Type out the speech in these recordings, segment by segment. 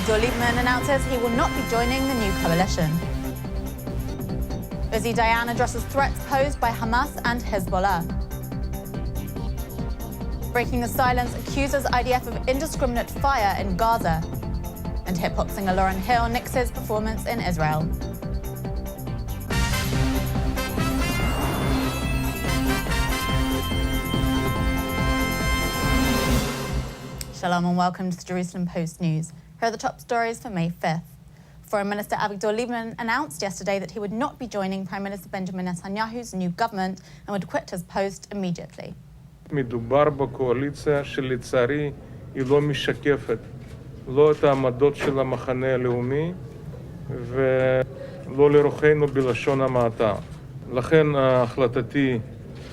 Avigdor Lieberman announces he will not be joining the new coalition. Uzi Dayan addresses threats posed by Hamas and Hezbollah. Breaking the silence accuses IDF of indiscriminate fire in Gaza. And hip-hop singer Lauryn Hill nixes performance in Israel. Shalom and welcome to the Jerusalem Post News. Here are the top stories for May 5th. Foreign Minister Avigdor Lieberman announced yesterday that he would not be joining Prime Minister Benjamin Netanyahu's new government and would quit his post immediately. מדובר בקואליציה שלצערי היא לא משקפת לא את העמדות של המחנה הלאומי ולא לרוחנו בלשון המעטה. לכן החלטתי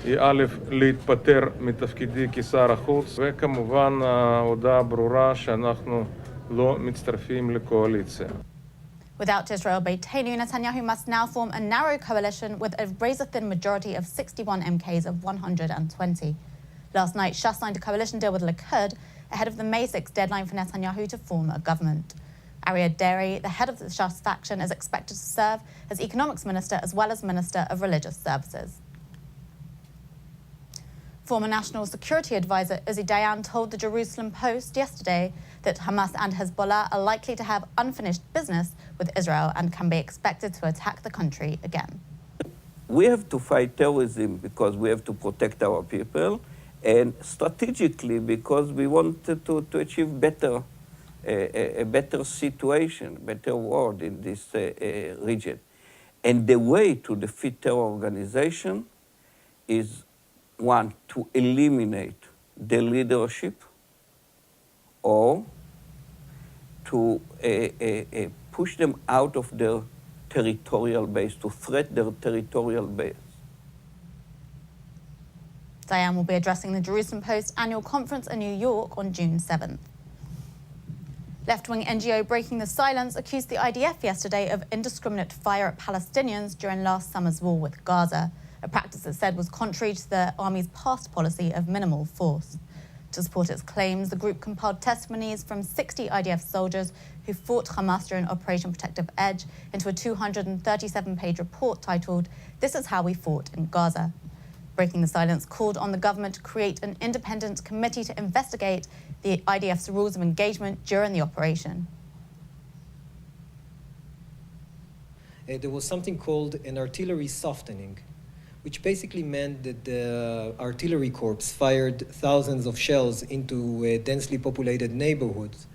היא א', להתפטר מתפקידי כשר החוץ, וכמובן ההודעה ברורה שאנחנו לא מצטרפים לקואליציה. Without Israel Beitenu, Netanyahu must now form a narrow coalition with a razor-thin majority of 61 MKs of 120. Last night, Shas signed a coalition deal with Likud ahead of the May 6 deadline for Netanyahu to form a government. Aryeh Deri, the head of the Shas faction, is expected to serve as economics minister as well as minister of religious services. Former National Security Advisor Uzi Dayan told the Jerusalem Post yesterday that Hamas and Hezbollah are likely to have unfinished business with Israel and can be expected to attack the country again. We have to fight terrorism because we have to protect our people, and strategically because we want to achieve a better situation, better world in this region. And the way to defeat terror organization is, one, to eliminate the leadership or to push them out of their territorial base, to threat their territorial base. Dayan will be addressing the Jerusalem Post annual conference in New York on June 7th. Left-wing NGO Breaking the Silence accused the IDF yesterday of indiscriminate fire at Palestinians during last summer's war with Gaza, a practice it said was contrary to the army's past policy of minimal force. To support its claims, the group compiled testimonies from 60 IDF soldiers who fought Hamas during Operation Protective Edge into a 237-page report titled, "This is How We Fought in Gaza." Breaking the Silence called on the government to create an independent committee to investigate the IDF's rules of engagement during the operation. There was something called an artillery softening, which basically meant that the artillery corps fired thousands of shells into densely populated neighborhoods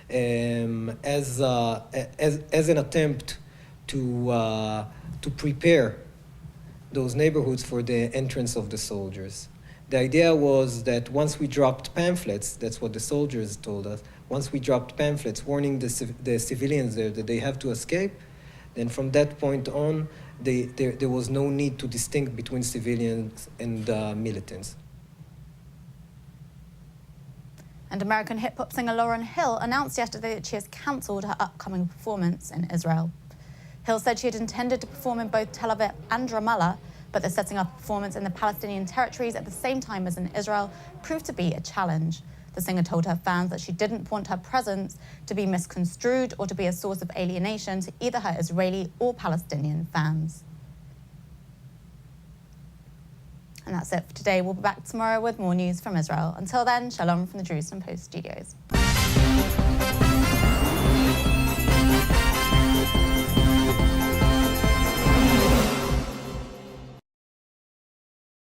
as an attempt to prepare those neighborhoods for the entrance of the soldiers. The idea was that once we dropped pamphlets, that's what the soldiers told us, once we dropped pamphlets warning the civilians there that they have to escape, then from that point on, there was no need to distinguish between civilians and militants. And American hip-hop singer Lauryn Hill announced yesterday that she has cancelled her upcoming performance in Israel. Hill said she had intended to perform in both Tel Aviv and Ramallah, but the setting up a performance in the Palestinian territories at the same time as in Israel proved to be a challenge. The singer told her fans that she didn't want her presence to be misconstrued or to be a source of alienation to either her Israeli or Palestinian fans. And that's it for today. We'll be back tomorrow with more news from Israel. Until then, shalom from the Jerusalem Post studios.